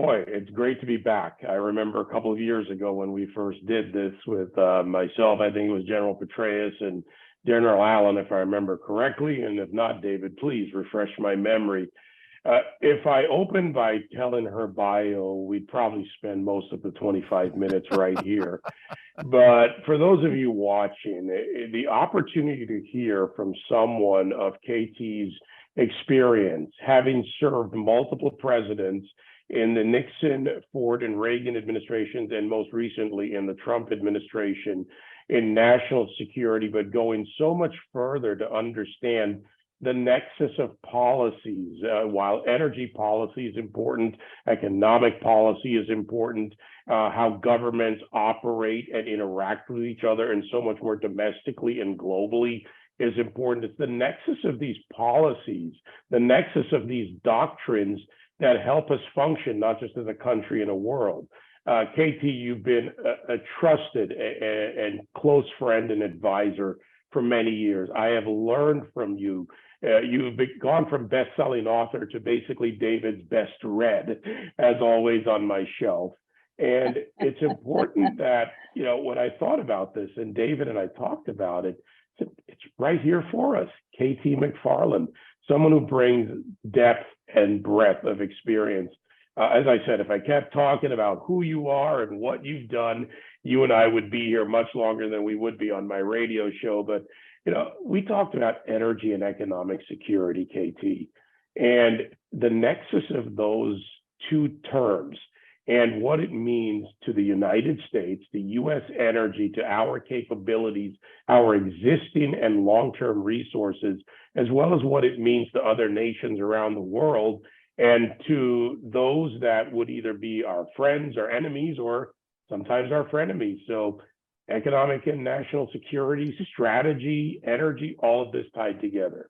Boy, it's great to be back. I remember a couple of years ago when we first did this with myself, I think it was General Petraeus and General Allen, if I remember correctly. And if not, David, please refresh my memory. If I opened by telling her bio, we'd probably spend most of the 25 minutes right here. But for those of you watching, the opportunity to hear from someone of KT's experience, having served multiple presidents in the Nixon, Ford, and Reagan administrations, and most recently in the Trump administration in national security, but going so much further to understand the nexus of policies. While energy policy is important, economic policy is important, how governments operate and interact with each other and so much more domestically and globally is important. It's the nexus of these policies, the nexus of these doctrines that help us function, not just as a country and a world. KT, you've been a trusted and close friend and advisor for many years. I have learned from you. You've gone from best-selling author to basically David's best read, as always on my shelf. And it's important that, you know, when I thought about this, and David and I talked about it, it's right here for us. KT McFarland, someone who brings depth and breadth of experience. As I said, if I kept talking about who you are and what you've done, you and I would be here much longer than we would be on my radio show. But, you know, we talked about energy and economic security, KT, and the nexus of those two terms and what it means to the United States, the U.S. energy, to our capabilities, our existing and long-term resources, as well as what it means to other nations around the world, and to those that would either be our friends or enemies, or sometimes our frenemies. So economic and national security, strategy, energy, all of this tied together.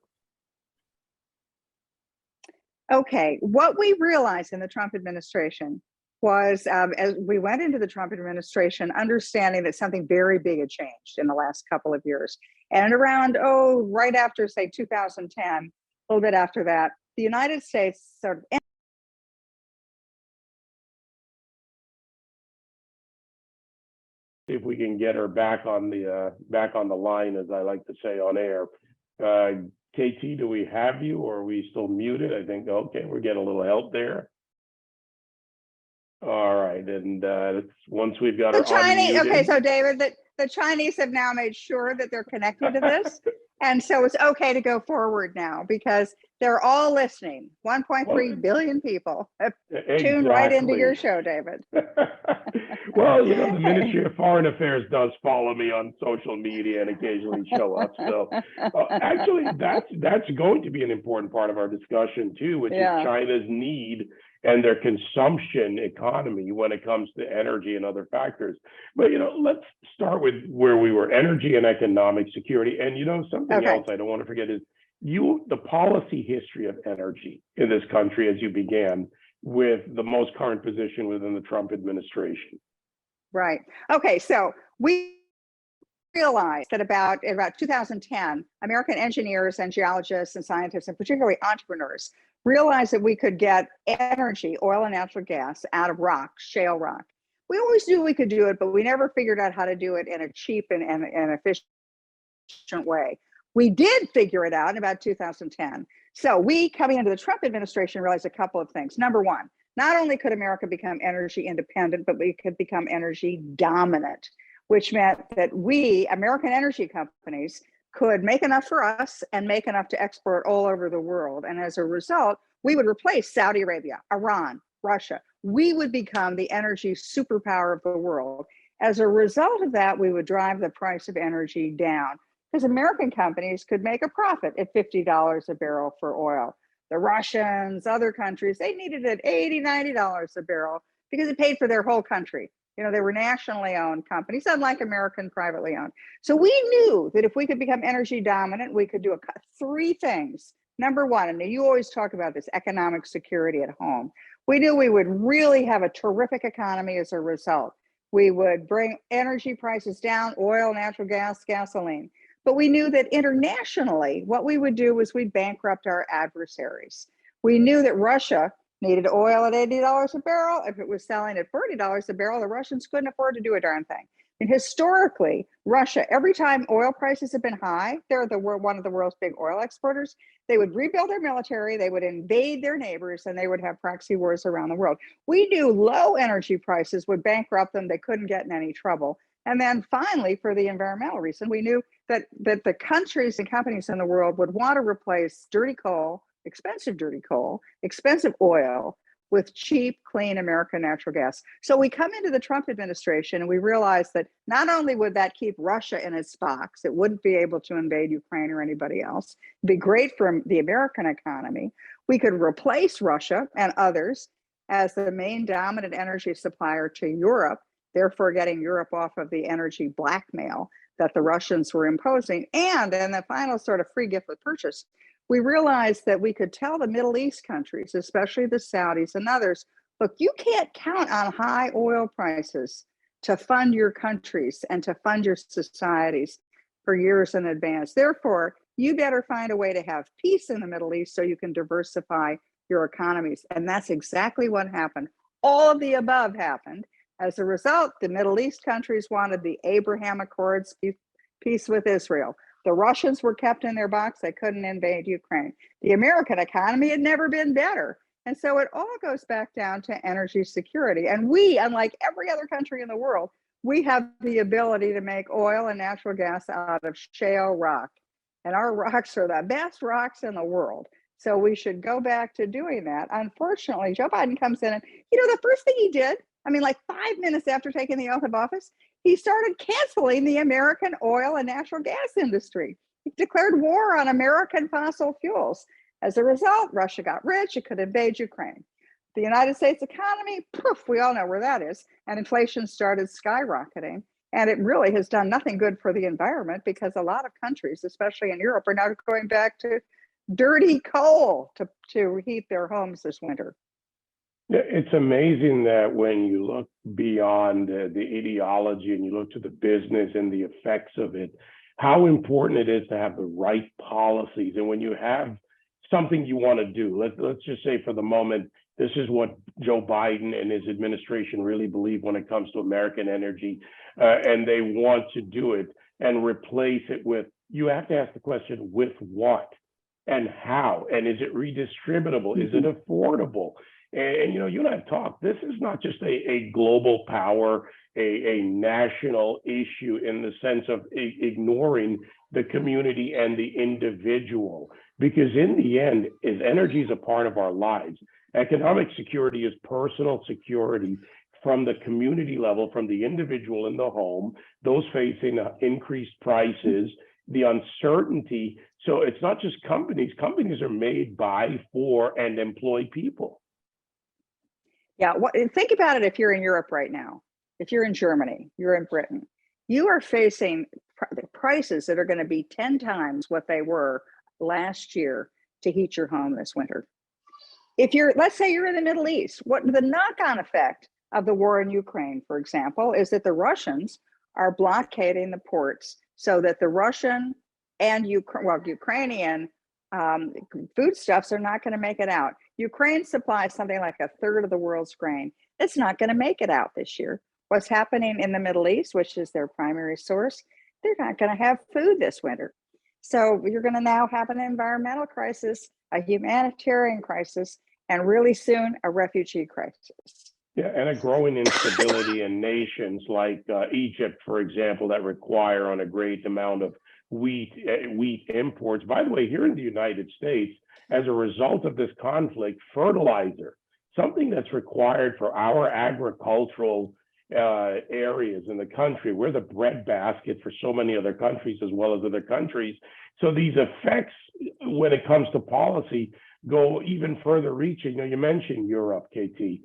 Okay, what we realized in the Trump administration was, as we went into the Trump administration, understanding that something very big had changed in the last couple of years. And around, right after, say, 2010, a little bit after that, the United States sort of if we can get her back on the line, as I like to say on air. KT, do we have you, or are we still muted? I think, okay, we're getting a little help there. All right, and once we've got the her Chinese, unmuted. okay, so David, the Chinese have now made sure that they're connected to this. And so it's okay to go forward now because they're all listening. 1.3 billion people have tuned right into your show, David. Well, you know, the Ministry of Foreign Affairs does follow me on social media and occasionally show up. So actually, that's going to be an important part of our discussion too, which is China's need and their consumption economy when it comes to energy and other factors. But, you know, let's start with where we were, energy and economic security. And, you know, something else I don't want to forget is the policy history of energy in this country as you began with the most current position within the Trump administration. Right. Okay. So we realized that about 2010, American engineers and geologists and scientists, and particularly entrepreneurs, realized that we could get energy, oil and natural gas, out of rock, shale rock. We always knew we could do it, but we never figured out how to do it in a cheap and efficient way. We did figure it out in about 2010. So we, coming into the Trump administration, realized a couple of things. Number one, not only could America become energy independent, but we could become energy dominant, which meant that we, American energy companies, could make enough for us and make enough to export all over the world. And as a result, we would replace Saudi Arabia, Iran, Russia. We would become the energy superpower of the world. As a result of that, we would drive the price of energy down because American companies could make a profit at $50 a barrel for oil. The Russians, other countries, they needed it at $80, $90 a barrel because it paid for their whole country. You know, they were nationally owned companies, unlike American privately owned. So we knew that if we could become energy dominant, we could do three things. Number one, and you always talk about this, economic security at home. We knew we would really have a terrific economy as a result. We would bring energy prices down, oil, natural gas, gasoline. But we knew that internationally, what we would do was we'd bankrupt our adversaries. We knew that Russia needed oil at $80 a barrel. If it was selling at $40 a barrel, the Russians couldn't afford to do a darn thing. And historically, Russia, every time oil prices have been high, they're one of the world's big oil exporters. They would rebuild their military, they would invade their neighbors, and they would have proxy wars around the world. We knew low energy prices would bankrupt them. They couldn't get in any trouble. And then finally, for the environmental reason, we knew that the countries and companies in the world would want to replace dirty coal, expensive oil, with cheap, clean American natural gas. So we come into the Trump administration and we realize that not only would that keep Russia in its box, it wouldn't be able to invade Ukraine or anybody else. It'd be great for the American economy. We could replace Russia and others as the main dominant energy supplier to Europe, therefore getting Europe off of the energy blackmail that the Russians were imposing. And then the final sort of free gift with purchase, we realized that we could tell the Middle East countries, especially the Saudis and others, look, you can't count on high oil prices to fund your countries and to fund your societies for years in advance. Therefore, you better find a way to have peace in the Middle East so you can diversify your economies. And that's exactly what happened. All of the above happened. As a result, the Middle East countries wanted the Abraham Accords, peace with Israel. The Russians were kept in their box. They couldn't invade Ukraine. The American economy had never been better. And so it all goes back down to energy security. And we, unlike every other country in the world, we have the ability to make oil and natural gas out of shale rock. And our rocks are the best rocks in the world. So we should go back to doing that. Unfortunately, Joe Biden comes in and, the first thing he did, like 5 minutes after taking the oath of office, he started canceling the American oil and natural gas industry. He declared war on American fossil fuels. As a result, Russia got rich, it could invade Ukraine. The United States economy, poof, we all know where that is. And inflation started skyrocketing. And it really has done nothing good for the environment because a lot of countries, especially in Europe, are now going back to dirty coal to heat their homes this winter. It's amazing that when you look beyond the ideology and you look to the business and the effects of it, how important it is to have the right policies. And when you have something you want to do, let's just say for the moment, this is what Joe Biden and his administration really believe when it comes to American energy, and they want to do it and replace it with, you have to ask the question, with what and how? And is it redistributable? Is it affordable? And you and I have talked, this is not just a global power, a national issue in the sense of ignoring the community and the individual. Because in the end, energy is a part of our lives. Economic security is personal security from the community level, from the individual in the home, those facing increased prices, the uncertainty. So it's not just companies. Companies are made by, for, and employ people. Yeah, think about it if you're in Europe right now. If you're in Germany, you're in Britain, you are facing prices that are going to be 10 times what they were last year to heat your home this winter. If let's say you're in the Middle East, what the knock-on effect of the war in Ukraine, for example, is that the Russians are blockading the ports so that the Russian and Ukrainian foodstuffs are not going to make it out. Ukraine supplies something like a third of the world's grain. It's not going to make it out this year. What's happening in the Middle East, which is their primary source, they're not going to have food this winter. So you're going to now have an environmental crisis, a humanitarian crisis, and really soon a refugee crisis. Yeah, and a growing instability in nations like Egypt, for example, that require on a great amount of wheat imports. By the way, here in the United States, as a result of this conflict, fertilizer, something that's required for our agricultural areas in the country, we're the breadbasket for so many other countries as well as other countries. So these effects, when it comes to policy, go even further reaching. You mentioned Europe, KT.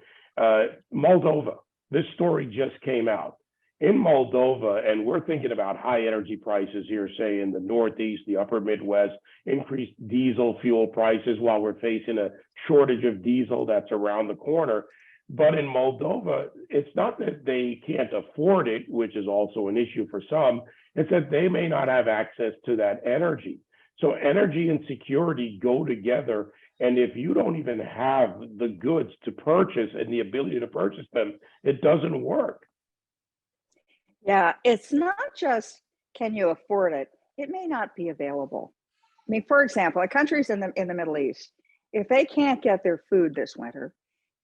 Moldova, this story just came out. In Moldova, and we're thinking about high energy prices here, say in the Northeast, the upper Midwest, increased diesel fuel prices while we're facing a shortage of diesel that's around the corner. But in Moldova, it's not that they can't afford it, which is also an issue for some, it's that they may not have access to that energy. So energy and security go together. And if you don't even have the goods to purchase and the ability to purchase them, it doesn't work. Yeah, it's not just can you afford it, it may not be available. I mean, for example, like countries in the Middle East, if they can't get their food this winter,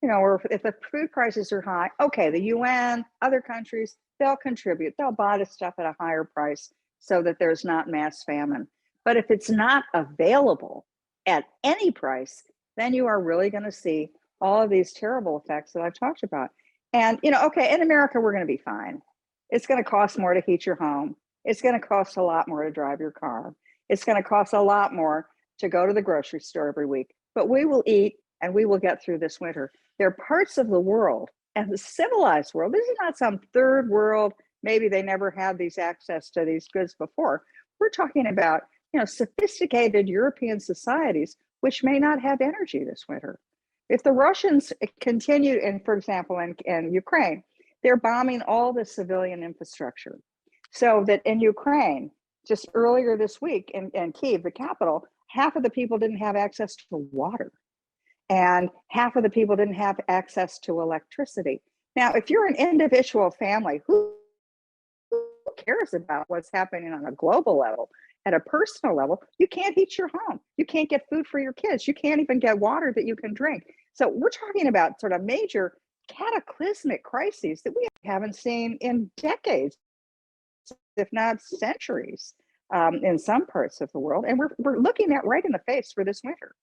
or if the food prices are high, okay, the UN, other countries, they'll contribute. They'll buy the stuff at a higher price so that there's not mass famine. But if it's not available at any price, then you are really going to see all of these terrible effects that I've talked about. And, okay, in America, we're going to be fine. It's going to cost more to heat your home. It's going to cost a lot more to drive your car. It's going to cost a lot more to go to the grocery store every week. But we will eat and we will get through this winter. There are parts of the world and the civilized world. This is not some third world. Maybe they never had these access to these goods before. We're talking about, sophisticated European societies, which may not have energy this winter. If the Russians continue, for example, in Ukraine, they're bombing all the civilian infrastructure. So that in Ukraine, just earlier this week in Kyiv, the capital, half of the people didn't have access to water. And half of the people didn't have access to electricity. Now, if you're an individual family, who cares about what's happening on a global level? At a personal level, you can't heat your home. You can't get food for your kids. You can't even get water that you can drink. So we're talking about sort of major cataclysmic crises that we haven't seen in decades, if not centuries, in some parts of the world. And we're looking at right in the face for this winter.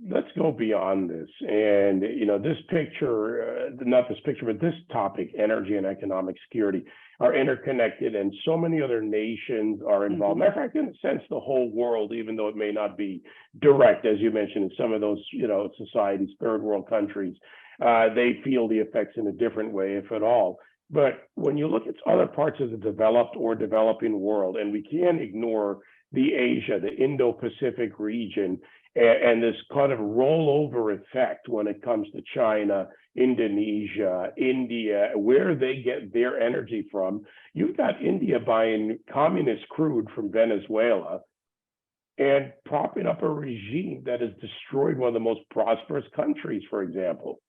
Let's go beyond this. And, this picture, not this picture, but this topic, energy and economic security, are interconnected, and so many other nations are involved. Matter of fact, in a sense, the whole world, even though it may not be direct, as you mentioned, in some of those, societies, third world countries, they feel the effects in a different way, if at all. But when you look at other parts of the developed or developing world, and we can't ignore the Asia, the Indo-Pacific region, and this kind of rollover effect when it comes to China, Indonesia, India, where they get their energy from. You've got India buying communist crude from Venezuela and propping up a regime that has destroyed one of the most prosperous countries, for example.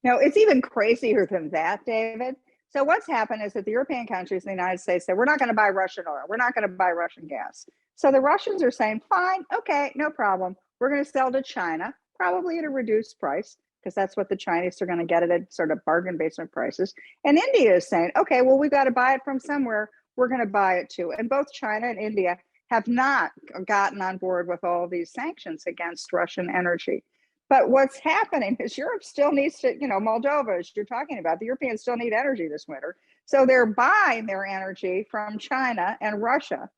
No, it's even crazier than that, David. So what's happened is that the European countries and the United States said, we're not going to buy Russian oil. We're not going to buy Russian gas. So the Russians are saying, fine, okay, no problem. We're going to sell to China, probably at a reduced price, because that's what the Chinese are going to get it at sort of bargain basement prices. And India is saying, okay, well, we've got to buy it from somewhere. We're going to buy it too. And both China and India have not gotten on board with all of these sanctions against Russian energy. But what's happening is Europe still needs to, Moldova, as you're talking about, the Europeans still need energy this winter. So they're buying their energy from China and Russia,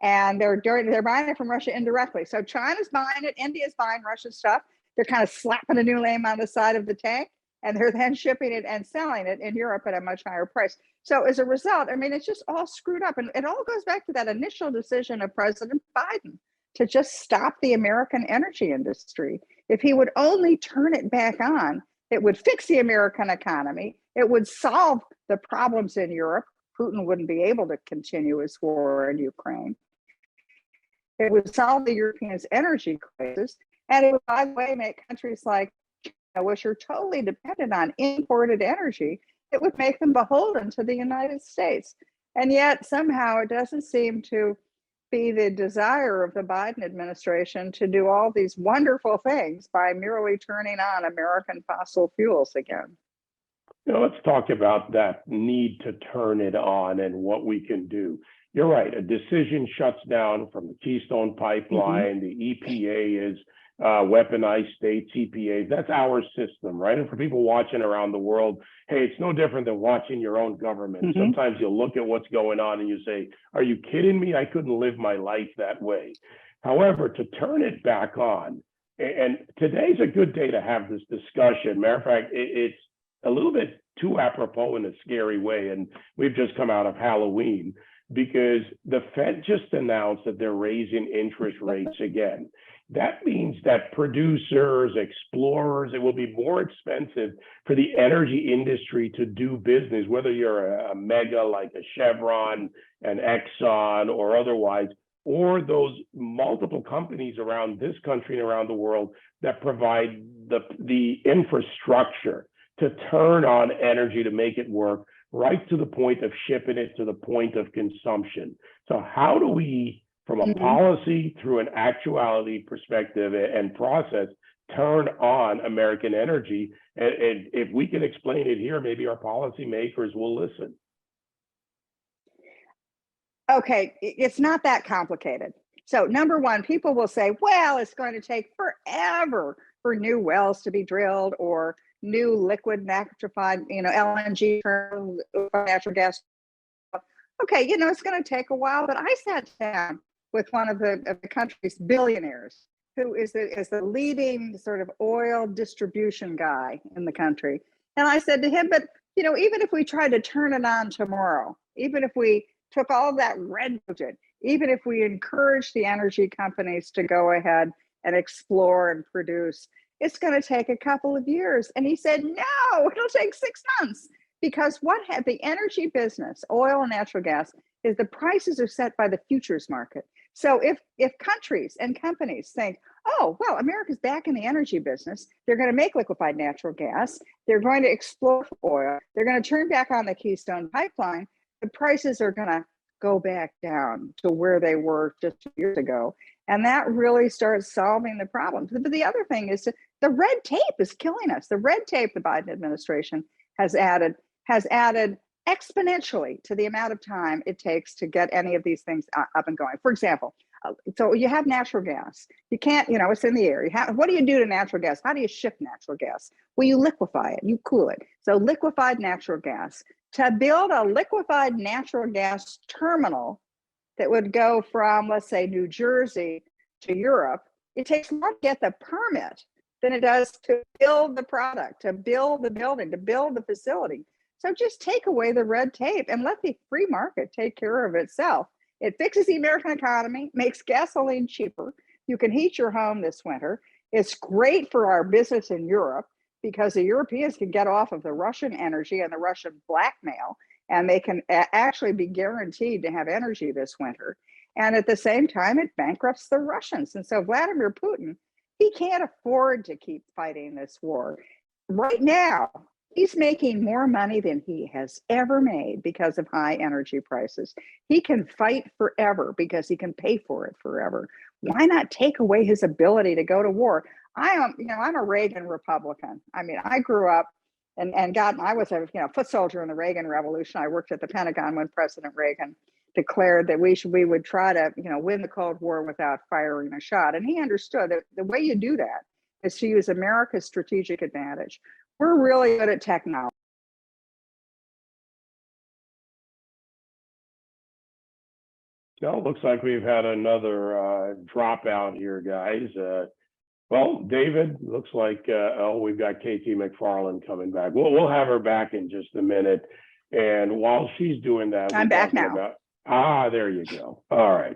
and they're buying it from Russia indirectly. So China's buying it, India's buying Russian stuff. They're kind of slapping a new name on the side of the tank, and they're then shipping it and selling it in Europe at a much higher price. So as a result, it's just all screwed up. And it all goes back to that initial decision of President Biden to just stop the American energy industry. If he would only turn it back on, it would fix the American economy. It would solve the problems in Europe. Putin wouldn't be able to continue his war in Ukraine. It would solve the Europeans' energy crisis. And it would, by the way, make countries like China, which are totally dependent on imported energy, it would make them beholden to the United States. And yet somehow it doesn't seem to be the desire of the Biden administration to do all these wonderful things by merely turning on American fossil fuels again. Let's talk about that need to turn it on and what we can do. You're right. A decision shuts down from the Keystone Pipeline. The EPA is weaponized state CPAs. That's our system, right? And for people watching around the world, hey, it's no different than watching your own government. Sometimes you'll look at what's going on and you say, are you kidding me? I couldn't live my life that way. However, to turn it back on, and today's a good day to have this discussion. Matter of fact, it's a little bit too apropos in a scary way. And we've just come out of Halloween because the Fed just announced that they're raising interest rates again. That means that producers, explorers, it will be more expensive for the energy industry to do business, whether you're a mega like a Chevron, an Exxon, or otherwise. or those multiple companies around this country and around the world that provide the infrastructure to turn on energy to make it work right to the point of shipping it to the point of consumption. So how do we, from a policy through an actuality perspective and process, turn on American energy? And if we can explain it here, maybe our policymakers will listen. Okay, it's not that complicated. So number one, people will say, well, it's going to take forever for new wells to be drilled or new liquid nitrified, LNG, natural gas. Okay, it's going to take a while, but I sat down with one of the country's billionaires who is the leading sort of oil distribution guy in the country. And I said to him, but, even if we tried to turn it on tomorrow, even if we took all that red budget, even if we encourage the energy companies to go ahead and explore and produce, it's going to take a couple of years. And he said, no, it'll take 6 months, because the energy business, oil and natural gas, is the prices are set by the futures market. So if countries and companies think, oh, well, America's back in the energy business, they're going to make liquefied natural gas, they're going to explore for oil, they're going to turn back on the Keystone pipeline, the prices are going to go back down to where they were just 2 years ago. And that really starts solving the problems. But the other thing is the red tape is killing us. The red tape the Biden administration has added exponentially to the amount of time it takes to get any of these things up and going. For example, so you have natural gas. You can't, it's in the air. What do you do to natural gas? How do you ship natural gas? Well, you liquefy it, you cool it. So liquefied natural gas. To build a liquefied natural gas terminal that would go from, let's say, New Jersey to Europe, it takes more to get the permit than it does to build the product, to build the building, to build the facility. So just take away the red tape and let the free market take care of itself. It fixes the American economy, makes gasoline cheaper. You can heat your home this winter. It's great for our business in Europe, because the Europeans can get off of the Russian energy and the Russian blackmail, and they can actually be guaranteed to have energy this winter. And at the same time, it bankrupts the Russians. And so Vladimir Putin, he can't afford to keep fighting this war. Right now, he's making more money than he has ever made because of high energy prices. He can fight forever because he can pay for it forever. Why not take away his ability to go to war? I'm a Reagan Republican. I mean, I grew up and I was a foot soldier in the Reagan Revolution. I worked at the Pentagon when President Reagan declared that we would try to win the Cold War without firing a shot. And he understood that the way you do that is to use America's strategic advantage. We're really good at technology. Well, it looks like we've had another dropout here, guys. Well, David, looks like we've got Katie McFarland coming back. We'll have her back in just a minute. And while she's doing that, I'm back now. There you go. All right.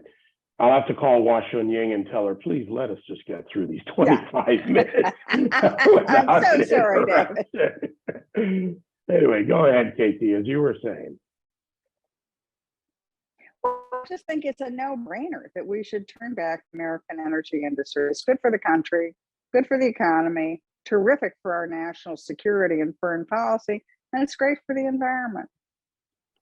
I'll have to call Washun Ying and tell her, please let us just get through these 25 minutes. I'm so sorry, David. Anyway, go ahead, Katie, as you were saying. Well, I just think it's a no-brainer that we should turn back American energy industry. It's good for the country, good for the economy, terrific for our national security and foreign policy, and it's great for the environment.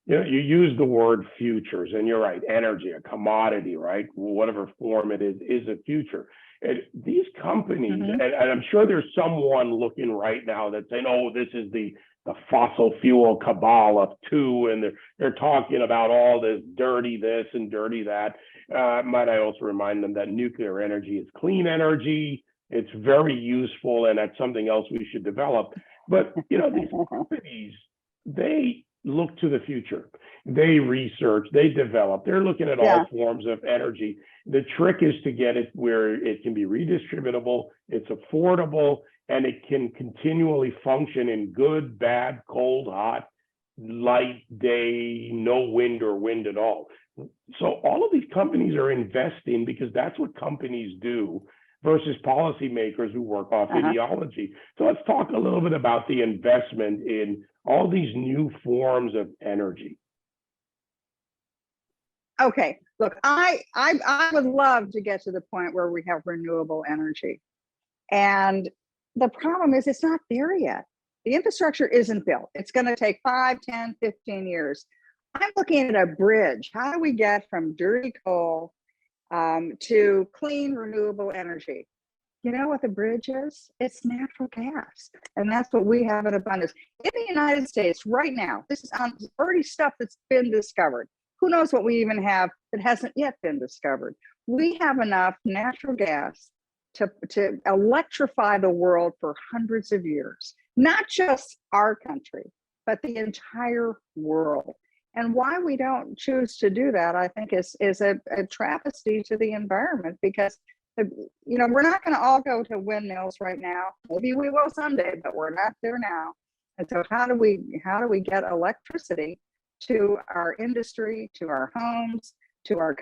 You use the word futures, and you're right, energy, a commodity, right? Whatever form it is a future. And these companies, and I'm sure there's someone looking right now that's saying, oh, this is the fossil fuel cabal of two, and they're talking about all this dirty this and dirty that. Might I also remind them that nuclear energy is clean energy. It's very useful, and that's something else we should develop. But these companies, they look to the future. They research, they develop, they're looking at all forms of energy. The trick is to get it where it can be redistributable, it's affordable, and it can continually function in good, bad, cold, hot, light, day, no wind or wind at all. So all of these companies are investing because that's what companies do versus policymakers who work off ideology. So let's talk a little bit about the investment in all these new forms of energy. Okay, Look, I would love to get to the point where we have renewable energy. And the problem is it's not there yet. The infrastructure isn't built. It's going to take 5, 10, 15 years. I'm looking at a bridge. How do we get from dirty coal to clean, renewable energy? You know what the bridge is? It's natural gas. And that's what we have in abundance. In the United States right now, this is already stuff that's been discovered. Who knows what we even have that hasn't yet been discovered? We have enough natural gas to electrify the world for hundreds of years, not just our country, but the entire world. And why we don't choose to do that, I think, is a travesty to the environment, because we're not going to all go to windmills right now. Maybe we will someday, but we're not there now. And so how do we get electricity to our industry, to our homes, to our...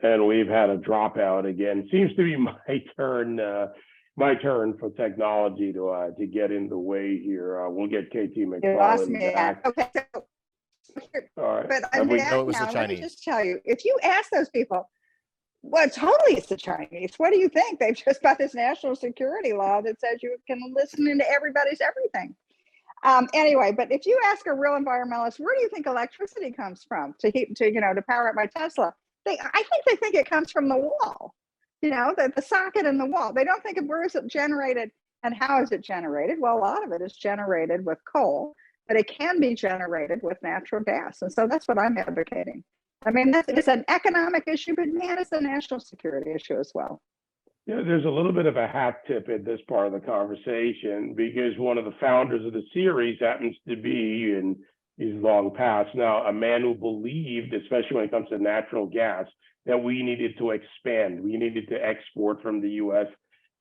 And we've had a dropout again. Seems to be my turn for technology to get in the way here. We'll get KT McFarland back. Okay, so all right. But I'm back know it was now. the Let me Chinese. just tell you, if you ask those people, well, totally it's the Chinese. What do you think? They've just got this national security law that says you can listen into everybody's everything. Anyway, but if you ask a real environmentalist, where do you think electricity comes from to power up my Tesla? I think they think it comes from the wall, the socket in the wall. They don't think of where is it generated and how is it generated. Well, a lot of it is generated with coal, but it can be generated with natural gas. And so that's what I'm advocating. I mean, it's an economic issue, but man, it's a national security issue as well. Yeah, there's a little bit of a hat tip at this part of the conversation, because one of the founders of the series happens to be, and he's long past now, a man who believed, especially when it comes to natural gas, that we needed to expand. We needed to export from the U.S.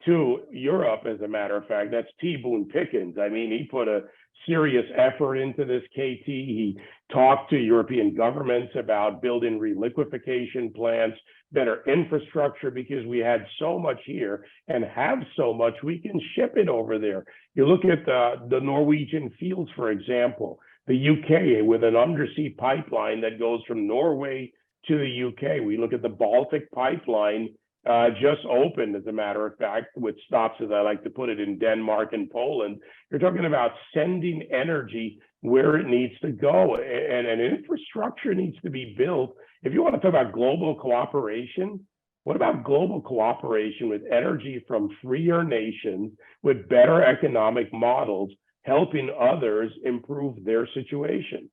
to Europe, as a matter of fact. That's T. Boone Pickens. I mean, he put a serious effort into this, KT. He talked to European governments about building reliquefaction plants, better infrastructure, because we had so much here and have so much, we can ship it over there. You look at the Norwegian fields, for example, the UK with an undersea pipeline that goes from Norway to the UK. We look at the Baltic pipeline, just opened, as a matter of fact, with stops, as I like to put it, in Denmark and Poland. You're talking about sending energy where it needs to go, and an infrastructure needs to be built. If you want to talk about global cooperation, what about global cooperation with energy from freer nations with better economic models, helping others improve their situation?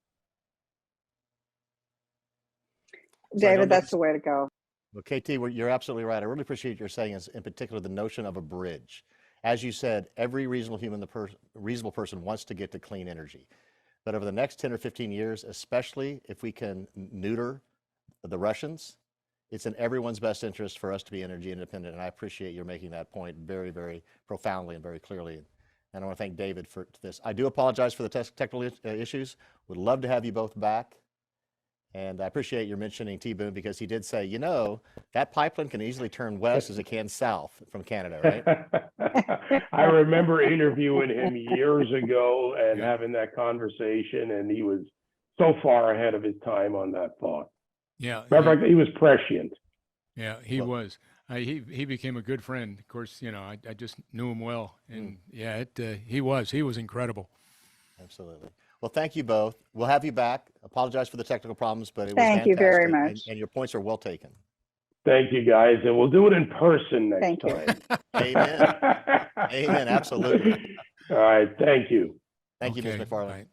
David, that's the way to go. Well, KT, you're absolutely right. I really appreciate your saying, in particular, the notion of a bridge. As you said, every reasonable reasonable person wants to get to clean energy. But over the next 10 or 15 years, especially if we can neuter the Russians, it's in everyone's best interest for us to be energy independent. And I appreciate your making that point very, very profoundly and very clearly. And I want to thank David for this. I do apologize for the technical issues. Would love to have you both back. And I appreciate your mentioning T. Boone, because he did say, that pipeline can easily turn west as it can south from Canada, right? I remember interviewing him years ago and having that conversation, and he was so far ahead of his time on that thought. Yeah. Matter of fact, he was prescient. Yeah, he was. He became a good friend. Of course, I just knew him well. And he was incredible. Absolutely. Well, thank you both. We'll have you back. Apologize for the technical problems, but it was Thank you very much. And your points are well taken. Thank you, guys. And we'll do it in person next time. Amen. Amen. Absolutely. All right. Thank you. Thank you, Ms. Okay, McFarland. right.